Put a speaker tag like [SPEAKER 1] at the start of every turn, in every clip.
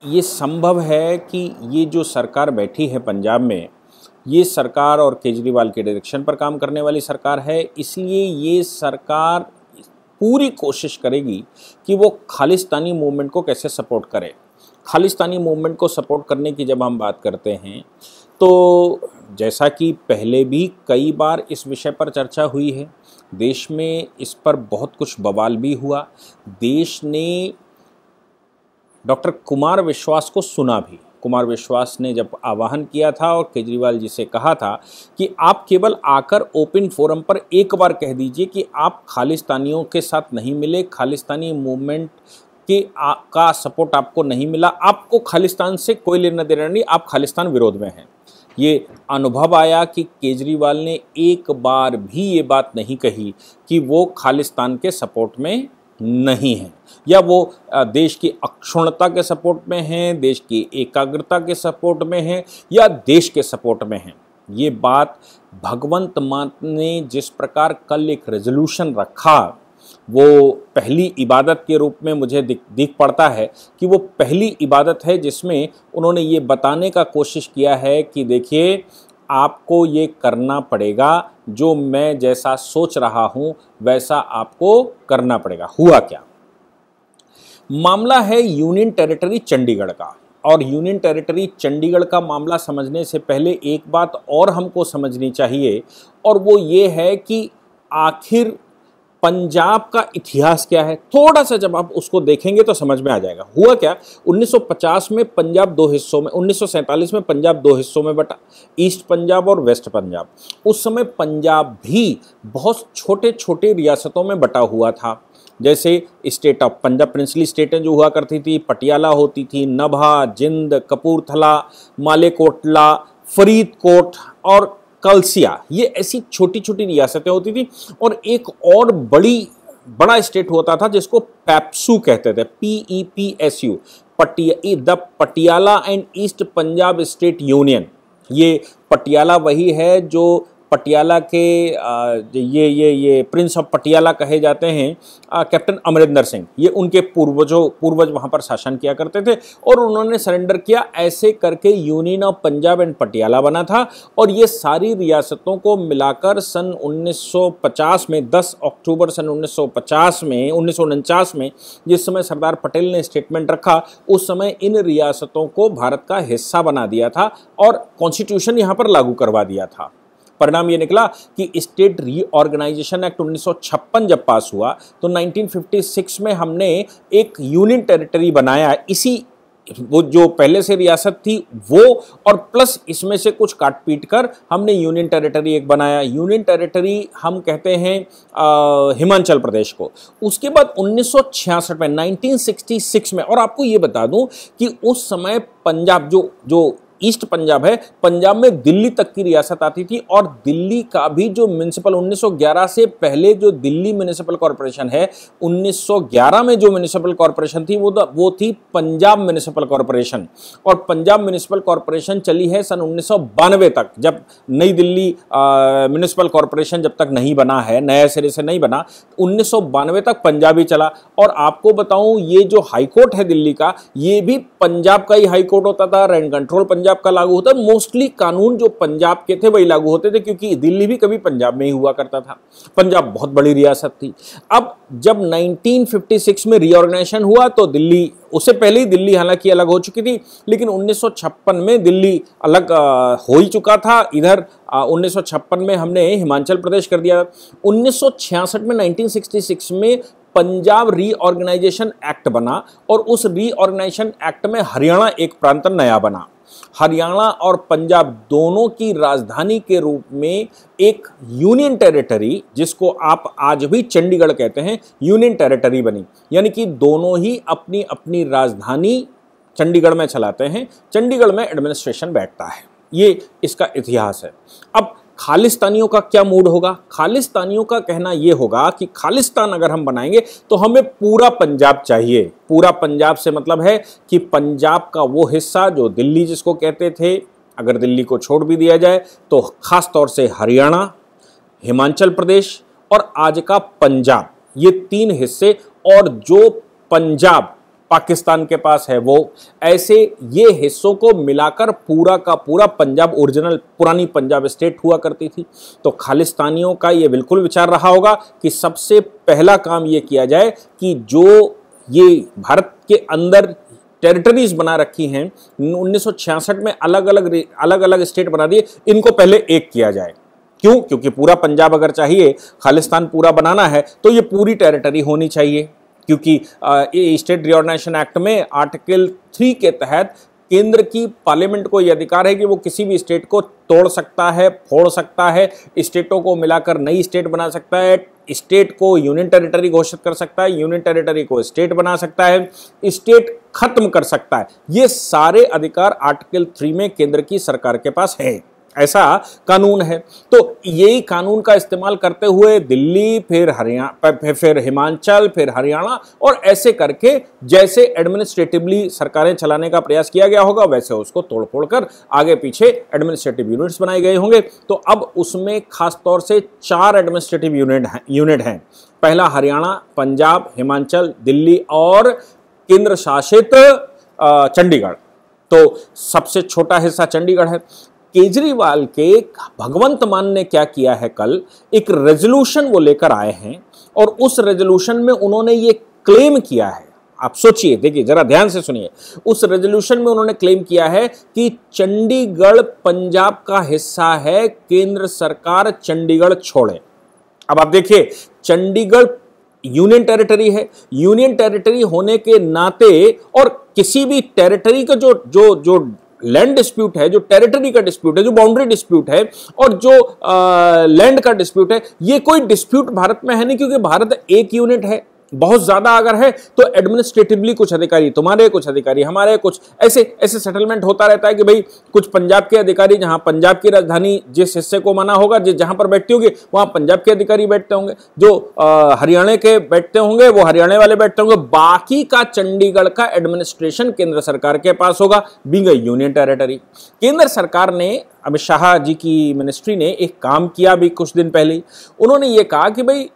[SPEAKER 1] ये संभव है कि ये जो सरकार बैठी है पंजाब में, ये सरकार और केजरीवाल के डायरेक्शन पर काम करने वाली सरकार है। इसलिए ये सरकार पूरी कोशिश करेगी कि वो खालिस्तानी मूवमेंट को कैसे सपोर्ट करे। खालिस्तानी मूवमेंट को सपोर्ट करने की जब हम बात करते हैं तो जैसा कि पहले भी कई बार इस विषय पर चर्चा हुई है, देश में इस पर बहुत कुछ बवाल भी हुआ। देश ने डॉक्टर कुमार विश्वास को सुना भी। कुमार विश्वास ने जब आह्वान किया था और केजरीवाल जी से कहा था कि आप केवल आकर ओपन फोरम पर एक बार कह दीजिए कि आप खालिस्तानियों के साथ नहीं मिले, खालिस्तानी मूवमेंट का सपोर्ट आपको नहीं मिला, आपको खालिस्तान से कोई लेना देना नहीं, आप खालिस्तान विरोध में हैं। ये अनुभव आया कि केजरीवाल ने एक बार भी ये बात नहीं कही कि वो खालिस्तान के सपोर्ट में नहीं है या वो देश की अक्षुण्णता के सपोर्ट में हैं, देश की एकाग्रता के सपोर्ट में हैं या देश के सपोर्ट में हैं। ये बात भगवंत मान ने जिस प्रकार कल एक रेजोल्यूशन रखा, वो पहली इबादत के रूप में मुझे दिख पड़ता है कि वो पहली इबादत है जिसमें उन्होंने ये बताने का कोशिश किया है कि देखिए आपको ये करना पड़ेगा, जो मैं जैसा सोच रहा हूँ वैसा आपको करना पड़ेगा। हुआ क्या? मामला है यूनियन टेरिटरी चंडीगढ़ का। और यूनियन टेरिटरी चंडीगढ़ का मामला समझने से पहले एक बात और हमको समझनी चाहिए, और वो ये है कि आखिर पंजाब का इतिहास क्या है। थोड़ा सा जब आप उसको देखेंगे तो समझ में आ जाएगा। हुआ क्या, 1950 में पंजाब दो हिस्सों में, 1947 में पंजाब दो हिस्सों में बटा, ईस्ट पंजाब और वेस्ट पंजाब। उस समय पंजाब भी बहुत छोटे छोटे रियासतों में बटा हुआ था। जैसे स्टेट ऑफ पंजाब, प्रिंसली स्टेटें जो हुआ करती थी, पटियाला होती थी, नभा, जिंद, कपूरथला, मालेकोटला, फरीदकोट और कलसिया, ये ऐसी छोटी छोटी रियासतें होती थी। और एक और बड़ा स्टेट होता था जिसको पैप्सू कहते थे, PEPSU, the Patiala and east Punjab state union. ये पटियाला वही है जो पटियाला के ये प्रिंस ऑफ पटियाला कहे जाते हैं, कैप्टन अमरिंदर सिंह। ये उनके पूर्वज वहाँ पर शासन किया करते थे और उन्होंने सरेंडर किया। ऐसे करके union of Punjab and Patiala बना था। और ये सारी रियासतों को मिलाकर सन 1950 में, 10 अक्टूबर सन 1949 में जिस समय सरदार पटेल ने स्टेटमेंट रखा, उस समय इन रियासतों को भारत का हिस्सा बना दिया था और कॉन्स्टिट्यूशन यहाँ पर लागू करवा दिया था। परिणाम ये निकला कि स्टेट रीऑर्गेनाइजेशन एक्ट 1956 जब पास हुआ तो 1956 में हमने एक यूनियन टेरिटरी बनाया। इसी वो जो पहले से रियासत थी वो, और प्लस इसमें से कुछ काट पीट कर हमने यूनियन टेरिटरी एक बनाया। यूनियन टेरिटरी हम कहते हैं हिमाचल प्रदेश को। उसके बाद 1966 में, 1966 में, और आपको ये बता दूं कि उस समय पंजाब जो ईस्ट पंजाब है, पंजाब में दिल्ली तक की रियासत आती थी। और दिल्ली का भी जो म्युनिसिपल, 1911 से पहले जो दिल्ली म्युनिसिपल कॉरपोरेशन है, 1911 में जो म्युनिसिपल कॉरपोरेशन थी वो थी पंजाब म्युनिसिपल कॉरपोरेशन। और पंजाब म्युनिसिपल कॉरपोरेशन चली है सन 1992 तक, जब नई दिल्ली म्युनिसिपल कॉरपोरेशन जब तक नहीं बना है, नए सिरे से नहीं बना, 1992 तक पंजाब ही चला। और आपको बताऊं, ये जो हाईकोर्ट है दिल्ली का, ये भी पंजाब का ही हाईकोर्ट होता था। रेंट कंट्रोल पंजाब का लागू होता है। मोस्टली कानून जो पंजाब के थे वही लागू होते थे, क्योंकि दिल्ली भी कभी पंजाब में ही हुआ करता था। पंजाब बहुत बड़ी रियासत थी। अब जब 1956 में रीऑर्गेनाइजेशन हुआ तो दिल्ली, उससे पहले ही दिल्ली हालांकि अलग हो चुकी थी, लेकिन 1956 में दिल्ली अलग हो ही चुका था। इधर 1956 में हमने हिमाचल प्रदेश कर दिया। 1966 में, 1966 में पंजाब रीऑर्गेनाइजेशन एक्ट बना और उस रीऑर्गेनाइजेशन एक्ट में हरियाणा एक प्रांत नया बना। हरियाणा और पंजाब दोनों की राजधानी के रूप में एक यूनियन टेरिटरी, जिसको आप आज भी चंडीगढ़ कहते हैं, यूनियन टेरिटरी बनी। यानी कि दोनों ही अपनी अपनी राजधानी चंडीगढ़ में चलाते हैं, चंडीगढ़ में एडमिनिस्ट्रेशन बैठता है। ये इसका इतिहास है। अब खालिस्तानियों का क्या मूड होगा? खालिस्तानियों का कहना यह होगा कि खालिस्तान अगर हम बनाएंगे तो हमें पूरा पंजाब चाहिए। पूरा पंजाब से मतलब है कि पंजाब का वो हिस्सा जो दिल्ली जिसको कहते थे, अगर दिल्ली को छोड़ भी दिया जाए तो खास तौर से हरियाणा, हिमाचल प्रदेश और आज का पंजाब, ये तीन हिस्से, और जो पंजाब पाकिस्तान के पास है वो, ऐसे ये हिस्सों को मिलाकर पूरा का पूरा पंजाब ओरिजिनल पुरानी पंजाब स्टेट हुआ करती थी। तो खालिस्तानियों का ये बिल्कुल विचार रहा होगा कि सबसे पहला काम ये किया जाए कि जो ये भारत के अंदर टेरिटरीज बना रखी हैं 1966 में अलग अलग स्टेट बना दिए, इनको पहले एक किया जाए। क्यों? क्योंकि पूरा पंजाब अगर चाहिए, खालिस्तान पूरा बनाना है तो ये पूरी टेरिटरी होनी चाहिए। क्योंकि स्टेट रिऑर्गेनाइजेशन एक्ट में आर्टिकल 3 के तहत केंद्र की पार्लियामेंट को यह अधिकार है कि वो किसी भी स्टेट को तोड़ सकता है, फोड़ सकता है, स्टेटों को मिलाकर नई स्टेट बना सकता है, स्टेट को यूनियन टेरिटरी घोषित कर सकता है, यूनियन टेरिटरी को स्टेट बना सकता है, स्टेट खत्म कर सकता है। ये सारे अधिकार आर्टिकल 3 में केंद्र की सरकार के पास है, ऐसा कानून है। तो यही कानून का इस्तेमाल करते हुए दिल्ली, फिर हरियाणा, फिर हिमाचल, फिर हरियाणा, और ऐसे करके जैसे एडमिनिस्ट्रेटिवली सरकारें चलाने का प्रयास किया गया होगा वैसे उसको तोड़ फोड़ कर आगे पीछे एडमिनिस्ट्रेटिव यूनिट्स बनाए गए होंगे। तो अब उसमें खास तौर से 4 एडमिनिस्ट्रेटिव यूनिट हैं। पहला हरियाणा, पंजाब, हिमाचल, दिल्ली और केंद्र शासित चंडीगढ़। तो सबसे छोटा हिस्सा चंडीगढ़ है। केजरीवाल के भगवंत मान ने क्या किया है, कल एक रेजोल्यूशन वो लेकर आए हैं और उस रेजोल्यूशन में उन्होंने ये क्लेम किया है। आप सोचिए, देखिए जरा ध्यान से सुनिए। उस रेजोल्यूशन में उन्होंने क्लेम किया है कि चंडीगढ़ पंजाब का हिस्सा है, केंद्र सरकार चंडीगढ़ छोड़े। अब आप देखिए, चंडीगढ़ यूनियन टेरिटरी है, यूनियन टेरिटरी होने के नाते और किसी भी टेरिटरी का जो लैंड डिस्प्यूट है, जो टेरिटरी का डिस्प्यूट है, जो बाउंड्री डिस्प्यूट है और जो लैंड का डिस्प्यूट है, ये कोई डिस्प्यूट भारत में है नहीं, क्योंकि भारत एक यूनिट है। बहुत ज्यादा अगर है तो एडमिनिस्ट्रेटिवली कुछ अधिकारी तुम्हारे, कुछ अधिकारी हमारे, कुछ ऐसे सेटलमेंट होता रहता है कि भाई कुछ पंजाब के अधिकारी, जहां पंजाब की राजधानी जिस हिस्से को माना होगा, जहां पर बैठती होगी वहां पंजाब के अधिकारी बैठते होंगे, जो हरियाणा के बैठते होंगे वो हरियाणा वाले बैठते होंगे, बाकी का चंडीगढ़ का एडमिनिस्ट्रेशन केंद्र सरकार के पास होगा, बीइंग अ यूनियन टेरिटरी। केंद्र सरकार ने, अमित शाह जी की मिनिस्ट्री ने एक काम किया भी कुछ दिन पहले। उन्होंने ये कहा कि भाई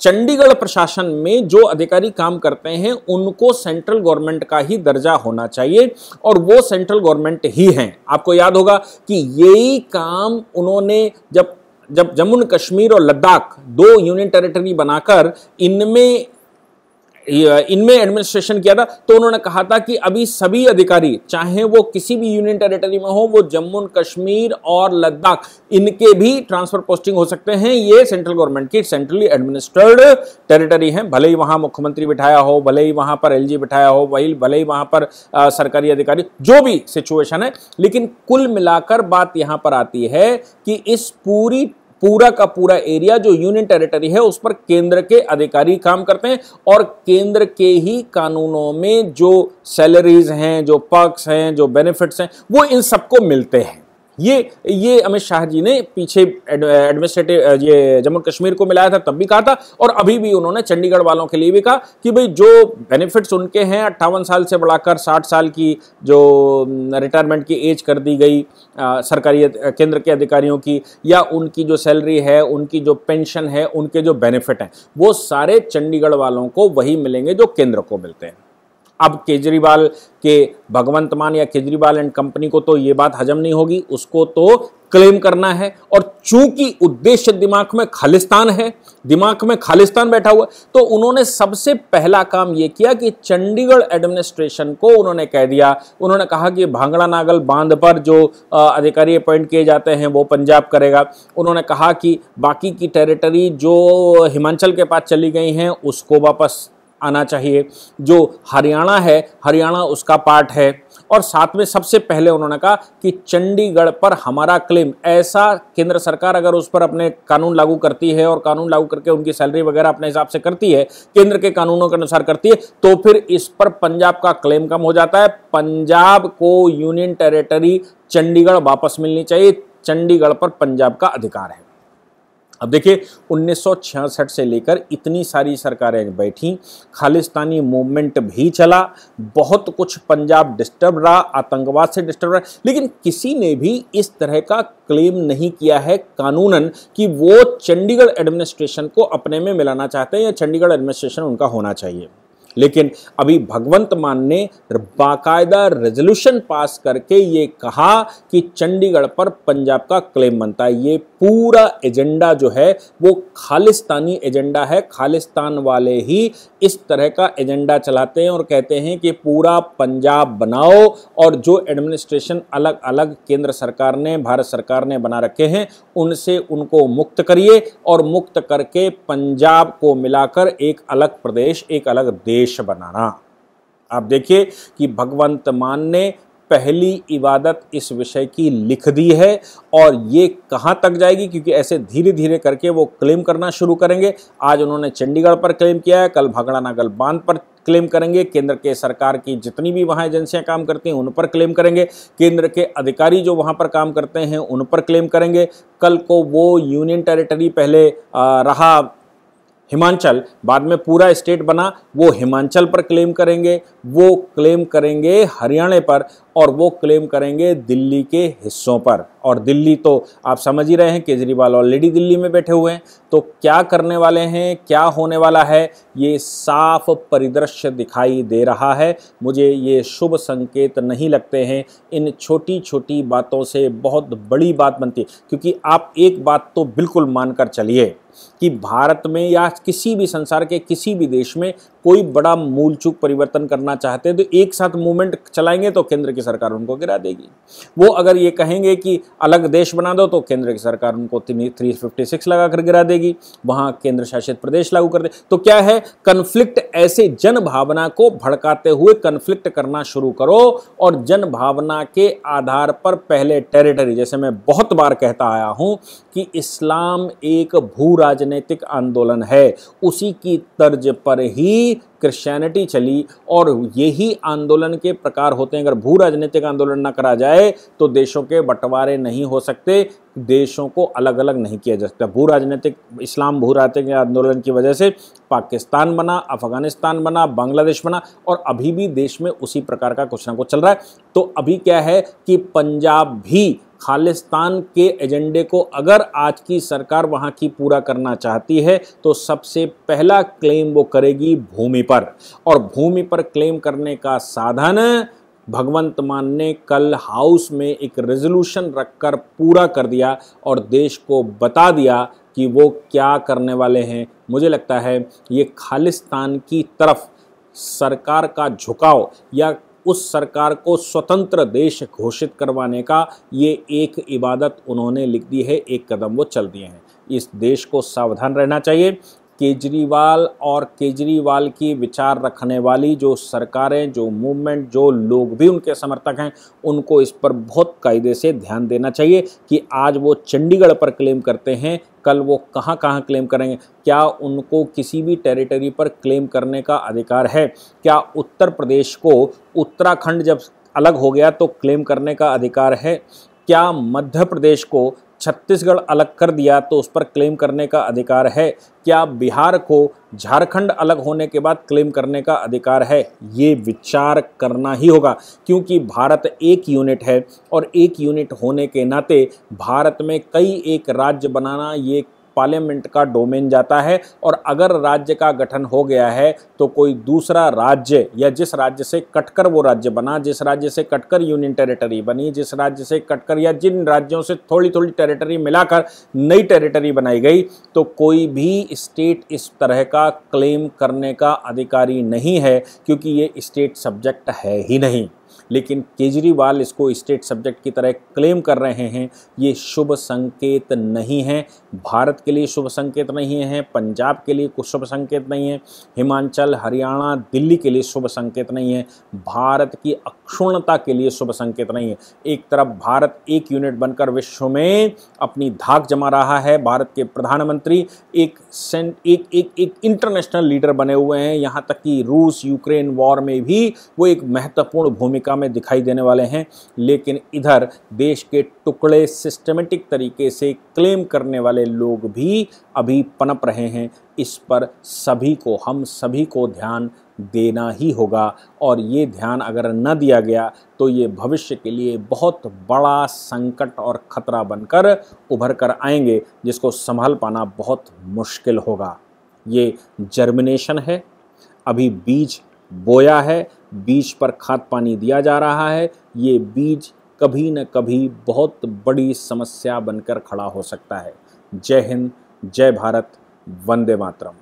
[SPEAKER 1] चंडीगढ़ प्रशासन में जो अधिकारी काम करते हैं उनको सेंट्रल गवर्नमेंट का ही दर्जा होना चाहिए और वो सेंट्रल गवर्नमेंट ही हैं। आपको याद होगा कि यही काम उन्होंने जब जम्मू कश्मीर और लद्दाख 2 यूनियन टेरिटरी बनाकर इनमें एडमिनिस्ट्रेशन किया था, तो उन्होंने कहा था कि अभी सभी अधिकारी, चाहे वो किसी भी यूनियन टेरिटरी में हो, वो जम्मू कश्मीर और लद्दाख, इनके भी ट्रांसफर पोस्टिंग हो सकते हैं। ये सेंट्रल गवर्नमेंट की सेंट्रली एडमिनिस्ट्रेड टेरिटरी है। भले ही वहां मुख्यमंत्री बिठाया हो, भले ही वहां पर एलजी बिठाया हो, भले ही वहां पर सरकारी अधिकारी, जो भी सिचुएशन है, लेकिन कुल मिलाकर बात यहां पर आती है कि इस पूरा का पूरा एरिया जो यूनियन टेरिटरी है उस पर केंद्र के अधिकारी काम करते हैं और केंद्र के ही कानूनों में जो सैलरीज हैं, जो पर्क्स हैं, जो बेनिफिट्स हैं, वो इन सबको मिलते हैं। ये अमित शाह जी ने पीछे एडमिनिस्ट्रेटिव ये जम्मू कश्मीर को मिलाया था तब भी कहा था और अभी भी उन्होंने चंडीगढ़ वालों के लिए भी कहा कि भाई जो बेनिफिट्स उनके हैं 58 साल से बढ़ाकर 60 साल की जो रिटायरमेंट की एज कर दी गई सरकारी केंद्र के अधिकारियों की, या उनकी जो सैलरी है, उनकी जो पेंशन है, उनके जो बेनिफिट हैं, वो सारे चंडीगढ़ वालों को वही मिलेंगे जो केंद्र को मिलते हैं। अब केजरीवाल के भगवंत मान या केजरीवाल एंड कंपनी को तो ये बात हजम नहीं होगी, उसको तो क्लेम करना है। और चूंकि उद्देश्य दिमाग में खालिस्तान है, दिमाग में खालिस्तान बैठा हुआ, तो उन्होंने सबसे पहला काम ये किया कि चंडीगढ़ एडमिनिस्ट्रेशन को उन्होंने कह दिया, उन्होंने कहा कि भांगड़ा नागल बांध पर जो अधिकारी अपॉइंट किए जाते हैं वो पंजाब करेगा। उन्होंने कहा कि बाकी की टेरिटरी जो हिमाचल के पास चली गई हैं उसको वापस आना चाहिए, जो हरियाणा है, हरियाणा उसका पार्ट है। और साथ में सबसे पहले उन्होंने कहा कि चंडीगढ़ पर हमारा क्लेम, ऐसा केंद्र सरकार अगर उस पर अपने कानून लागू करती है और कानून लागू करके उनकी सैलरी वगैरह अपने हिसाब से करती है, केंद्र के कानूनों के अनुसार करती है, तो फिर इस पर पंजाब का क्लेम कम हो जाता है। पंजाब को यूनियन टेरिटरी चंडीगढ़ वापस मिलनी चाहिए, चंडीगढ़ पर पंजाब का अधिकार है। अब देखिए 1966 से लेकर इतनी सारी सरकारें बैठी, खालिस्तानी मूवमेंट भी चला, बहुत कुछ पंजाब डिस्टर्ब रहा, आतंकवाद से डिस्टर्ब रहा, लेकिन किसी ने भी इस तरह का क्लेम नहीं किया है कानूनन कि वो चंडीगढ़ एडमिनिस्ट्रेशन को अपने में मिलाना चाहते हैं या चंडीगढ़ एडमिनिस्ट्रेशन उनका होना चाहिए। लेकिन अभी भगवंत मान ने बाकायदा रेजोल्यूशन पास करके ये कहा कि चंडीगढ़ पर पंजाब का क्लेम बनता है। ये पूरा एजेंडा जो है वो खालिस्तानी एजेंडा है। खालिस्तान वाले ही इस तरह का एजेंडा चलाते हैं और कहते हैं कि पूरा पंजाब बनाओ और जो एडमिनिस्ट्रेशन अलग अलग केंद्र सरकार ने, भारत सरकार ने बना रखे हैं, उनसे उनको मुक्त करिए और मुक्त करके पंजाब को मिलाकर एक अलग प्रदेश, एक अलग देश बनाना। आप देखिए कि भगवंत मान ने पहली इबादत इस विषय की लिख दी है और ये कहां तक जाएगी, क्योंकि ऐसे धीरे धीरे करके वो क्लेम करना शुरू करेंगे। आज उन्होंने चंडीगढ़ पर क्लेम किया है, कल भाखड़ा नागल बांध पर क्लेम करेंगे, केंद्र के सरकार की जितनी भी वहां एजेंसियां काम करती हैं उन पर क्लेम करेंगे, केंद्र के अधिकारी जो वहां पर काम करते हैं उन पर क्लेम करेंगे। कल को वो यूनियन टेरिटरी पहले रहा हिमाचल, बाद में पूरा स्टेट बना, वो हिमाचल पर क्लेम करेंगे, वो क्लेम करेंगे हरियाणा पर और वो क्लेम करेंगे दिल्ली के हिस्सों पर। और दिल्ली तो आप समझ ही रहे हैं, केजरीवाल ऑलरेडी दिल्ली में बैठे हुए हैं। तो क्या करने वाले हैं, क्या होने वाला है, ये साफ परिदृश्य दिखाई दे रहा है। मुझे ये शुभ संकेत नहीं लगते हैं। इन छोटी छोटी बातों से बहुत बड़ी बात बनती है, क्योंकि आप एक बात तो बिल्कुल मानकर चलिए कि भारत में या किसी भी संसार के किसी भी देश में कोई बड़ा मूलचूक परिवर्तन करना चाहते हैं तो एक साथ मूवमेंट चलाएंगे तो केंद्र की सरकार उनको गिरा देगी। वो अगर ये कहेंगे कि अलग देश बना दो तो केंद्र की सरकार उनको 356 लगाकर गिरा देगी, वहां केंद्र शासित प्रदेश लागू कर दे। तो क्या है, कन्फ्लिक्ट, ऐसे जन भावना को भड़काते हुए कन्फ्लिक्ट करना शुरू करो और जन भावना के आधार पर पहले टेरिटरी, जैसे मैं बहुत बार कहता आया हूं कि इस्लाम एक भू राजनीतिक आंदोलन है, उसी की तर्ज पर ही क्रिश्चियनिटी चली और यही आंदोलन के प्रकार होते हैं। अगर भू राजनीतिक आंदोलन ना करा जाए तो देशों के बंटवारे नहीं हो सकते, देशों को अलग अलग नहीं किया जा सकता। भू राजनीतिक, इस्लाम भू राजनीतिक आंदोलन की वजह से पाकिस्तान बना, अफगानिस्तान बना, बांग्लादेश बना और अभी भी देश में उसी प्रकार का कुछ ना कुछ चल रहा है। तो अभी क्या है कि पंजाब भी खालिस्तान के एजेंडे को अगर आज की सरकार वहां की पूरा करना चाहती है तो सबसे पहला क्लेम वो करेगी भूमि पर, और भूमि पर क्लेम करने का साधन भगवंत मान ने कल हाउस में एक रेजोल्यूशन रखकर पूरा कर दिया और देश को बता दिया कि वो क्या करने वाले हैं। मुझे लगता है ये खालिस्तान की तरफ सरकार का झुकाव या उस सरकार को स्वतंत्र देश घोषित करवाने का ये एक इबादत उन्होंने लिख दी है, एक कदम वो चल दिए हैं। इस देश को सावधान रहना चाहिए। केजरीवाल और केजरीवाल की विचार रखने वाली जो सरकारें, जो मूवमेंट, जो लोग भी उनके समर्थक हैं, उनको इस पर बहुत कायदे से ध्यान देना चाहिए कि आज वो चंडीगढ़ पर क्लेम करते हैं, कल वो कहाँ कहाँ क्लेम करेंगे। क्या उनको किसी भी टेरिटरी पर क्लेम करने का अधिकार है? क्या उत्तर प्रदेश को उत्तराखंड जब अलग हो गया तो क्लेम करने का अधिकार है? क्या मध्य प्रदेश को छत्तीसगढ़ अलग कर दिया तो उस पर क्लेम करने का अधिकार है? क्या बिहार को झारखंड अलग होने के बाद क्लेम करने का अधिकार है? ये विचार करना ही होगा, क्योंकि भारत एक यूनिट है और एक यूनिट होने के नाते भारत में कई एक राज्य बनाना ये पार्लियामेंट का डोमेन जाता है। और अगर राज्य का गठन हो गया है तो कोई दूसरा राज्य या जिस राज्य से कटकर वो राज्य बना, जिस राज्य से कटकर यूनियन टेरिटरी बनी, जिस राज्य से कटकर या जिन राज्यों से थोड़ी थोड़ी टेरिटरी मिलाकर नई टेरिटरी बनाई गई, तो कोई भी स्टेट इस तरह का क्लेम करने का अधिकारी नहीं है, क्योंकि ये स्टेट सब्जेक्ट है ही नहीं। लेकिन केजरीवाल इसको स्टेट सब्जेक्ट की तरह क्लेम कर रहे हैं। ये शुभ संकेत नहीं है, भारत के लिए शुभ संकेत नहीं है, पंजाब के लिए कुछ शुभ संकेत नहीं है, हिमाचल, हरियाणा, दिल्ली के लिए शुभ संकेत नहीं है, भारत की अक्षुण्णता के लिए शुभ संकेत नहीं है। एक तरफ भारत एक यूनिट बनकर विश्व में अपनी धाक जमा रहा है, भारत के प्रधानमंत्री एक इंटरनेशनल लीडर बने हुए हैं, यहाँ तक कि रूस यूक्रेन वॉर में भी वो एक महत्वपूर्ण भूमिका में दिखाई देने वाले हैं। लेकिन इधर देश के टुकड़े सिस्टमेटिक तरीके से क्लेम करने वाले लोग भी अभी पनप रहे हैं। इस पर सभी को, हम सभी को ध्यान देना ही होगा, और ये ध्यान अगर न दिया गया तो ये भविष्य के लिए बहुत बड़ा संकट और खतरा बनकर उभर कर आएंगे, जिसको संभाल पाना बहुत मुश्किल होगा। ये जर्मिनेशन है। अभी बीज बोया है, बीज पर खाद पानी दिया जा रहा है। ये बीज कभी न कभी बहुत बड़ी समस्या बनकर खड़ा हो सकता है। जय हिंद, जय भारत, वंदे मातरम।